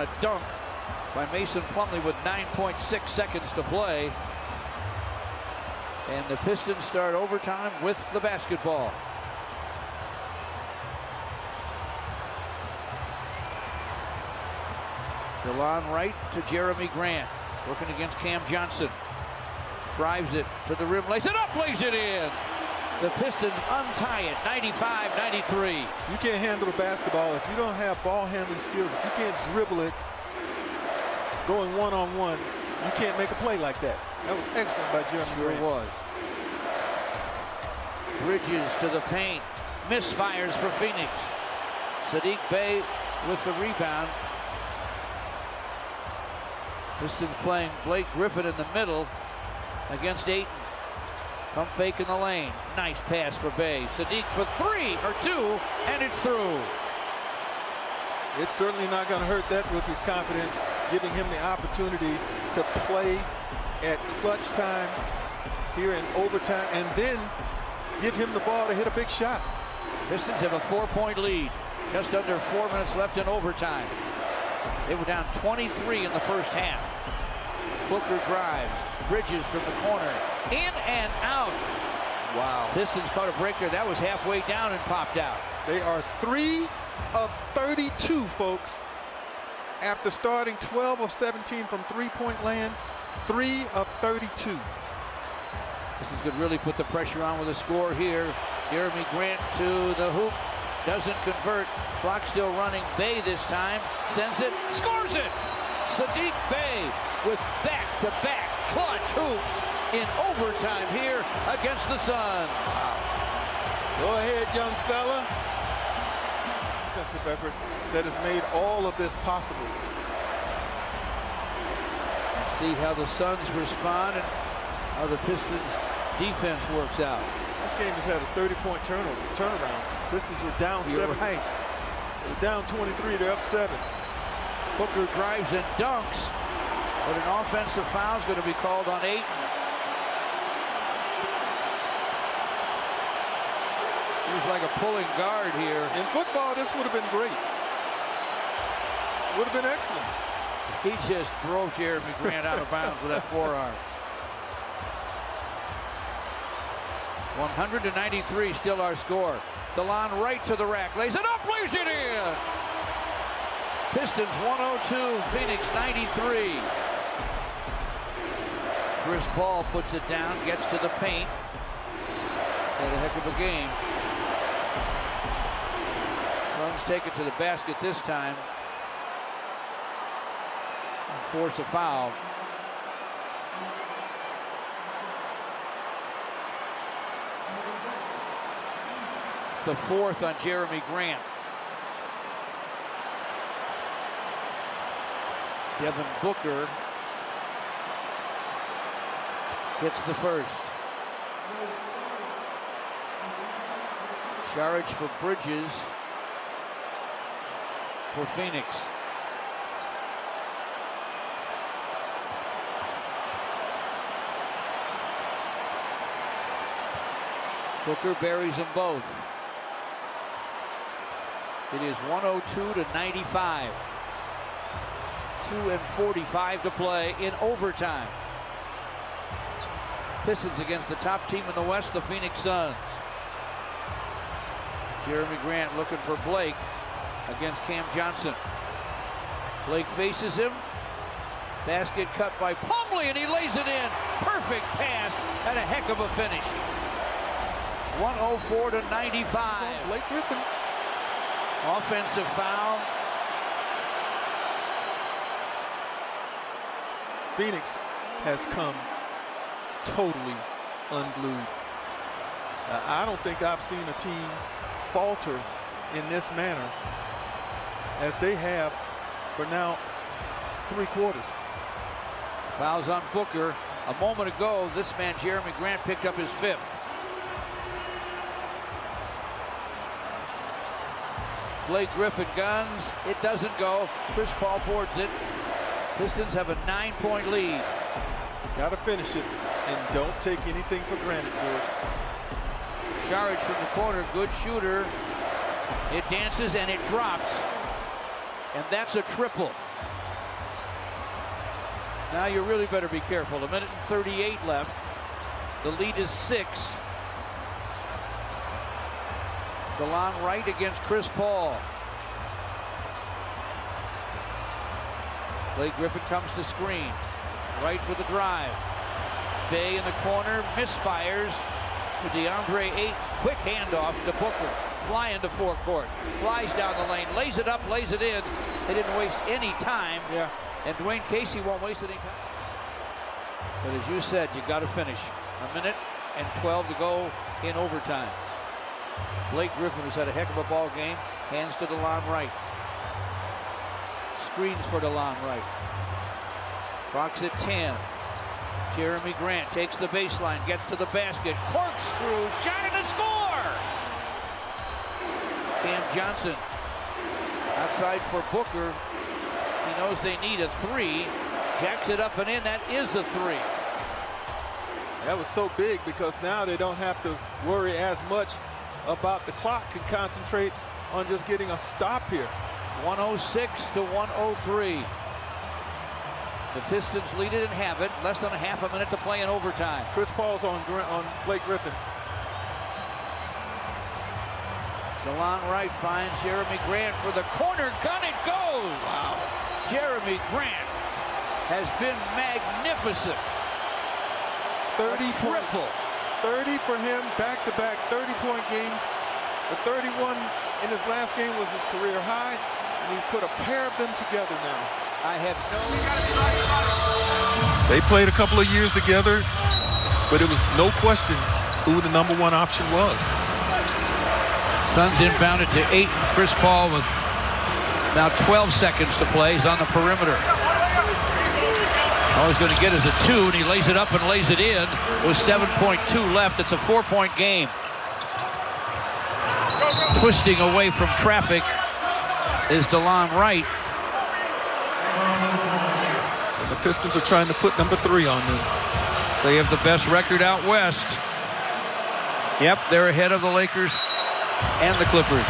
a dunk by Mason Plumlee with 9.6 seconds to play. And the Pistons start overtime with the basketball. DeLon Wright to Jeremy Grant, working against Cam Johnson. Drives it to the rim, lays it up, lays it in. The Pistons untie it, 95-93. You can't handle the basketball if you don't have ball handling skills. If you can't dribble it, going one-on-one, you can't make a play like that. That was excellent by Jeremy Grant. Sure was. Bridges to the paint, misfires for Pheonix. Saddiq Bey with the rebound. Pistons playing Blake Griffin in the middle against Ayton. Pump fake in the lane. Nice pass for Bey. Saddiq for two, and it's through. It's certainly not going to hurt that rookie's confidence, giving him the opportunity to play at clutch time here in overtime, and then give him the ball to hit a big shot. Pistons have a 4-point lead. Just under 4 minutes left in overtime. They were down 23 in the first half. Booker drives. Bridges from the corner. In and out. Wow. Pistons caught a break there. That was halfway down and popped out. They are 3 of 32, folks. After starting 12 of 17 from three-point land, 3 of 32. Pistons could really put the pressure on with a score here. Jeremy Grant to the hoop. Doesn't convert. Clock still running. Bey this time. Sends it. Scores it! Saddiq Bey with back-to-back clutch hoops in overtime here against the Suns. Go ahead, young fella. Defensive effort that has made all of this possible. See how the Suns respond and how the Pistons defense works out. This game has had a 30-point turnaround. Pistons were down 7. Right. They were down 23. They're up 7. Booker drives and dunks, but an offensive foul is going to be called on Ayton. He's like a pulling guard here. In football, this would have been great. Would have been excellent. He just drove Jeremy Grant out of bounds with that forearm. 193 still our score. DeLon Wright to the rack, lays it up, lays it in. Pistons 102, Pheonix 93. Chris Paul puts it down, gets to the paint. Had a heck of a game. Suns take it to the basket this time and force a foul. It's the fourth on Jeremy Grant. Devin Booker hits the first. Saric for Bridges for Pheonix. Booker buries them both. It is 102-95. 2:45 to play in overtime. Pistons against the top team in the West, the Phoenix Suns. Jeremy Grant looking for Blake against Cam Johnson. Blake faces him. Basket cut by Plumlee, and he lays it in. Perfect pass and a heck of a finish. 104-95. Blake Griffin. Offensive foul. Phoenix has come totally unglued. I don't think I've seen a team falter in this manner as they have for now 3 quarters. Fouls on Booker. A moment ago, this man, Jeremy Grant, picked up his 5th. Blake Griffin guns. It doesn't go. Chris Paul boards it. Pistons have a 9-point lead. Got to finish it, and don't take anything for granted, George. Saric from the corner, good shooter. It dances and it drops. And that's a triple. Now you really better be careful. 1 minute and 38 left. The lead is 6. DeLon Wright against Chris Paul. Blake Griffin comes to screen. Wright with the drive. Bay in the corner, misfires to DeAndre Ayton. Quick handoff to Booker. Flying to forecourt. Flies down the lane, lays it up, lays it in. They didn't waste any time. Yeah. And Dwayne Casey won't waste any time. But as you said, you got to finish. 1 minute and 12 to go in overtime. Blake Griffin has had a heck of a ball game. Hands to DeLon Wright. Screens for DeLon Wright. Clock's at 10. Jeremy Grant takes the baseline, gets to the basket. Corkscrew, shot and a score! Cam Johnson outside for Booker. He knows they need a 3. Jacks it up and in. That is a 3. That was so big because now they don't have to worry as much about the clock, can concentrate on just getting a stop here. 106 to 103. The Pistons lead it and have it. Less than a half a minute to play in overtime. Chris Paul's on Blake Griffin. DeLon Wright finds Jeremy Grant for the corner gun. It goes. Wow. Jeremy Grant has been magnificent. 30 triple. 30 for him, back-to-back 30-point games. The 31 in his last game was his career high, and he's put a pair of them together now. I have no... They played a couple of years together, but it was no question who the #1 option was. Suns inbounded to Ayton. Chris Paul with now 12 seconds to play. He's on the perimeter. All he's going to get is a 2, and he lays it up and lays it in with 7.2 left. It's a 4-point game. Twisting away from traffic is DeLon Wright. And the Pistons are trying to put #3 on them. They have the best record out west. Yep, they're ahead of the Lakers and the Clippers.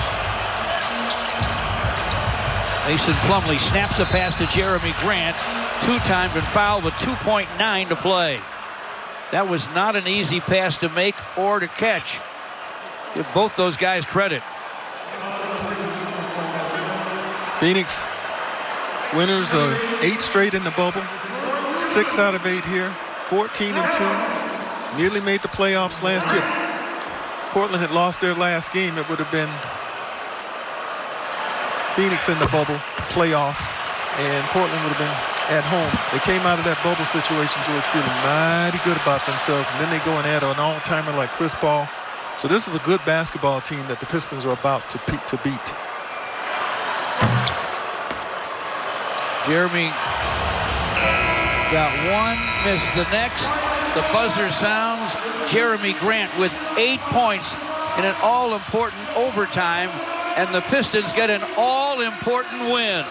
Mason Plumlee snaps the pass to Jeremy Grant. 2-timed and fouled with 2.9 to play. That was not an easy pass to make or to catch. Give both those guys credit. Phoenix winners of 8 straight in the bubble. 6 out of 8 here. 14-2. Nearly made the playoffs last year. Portland had lost their last game. It would have been Phoenix in the bubble playoff, and Portland would have been at home. They came out of that bubble situation, George, feeling mighty good about themselves, and then they go and add an all-timer like Chris Paul. So this is a good basketball team that the Pistons are about to beat. Jeremy got one, missed the next. The buzzer sounds. Jeremy Grant with 8 points in an all-important overtime, and the Pistons get an all-important win.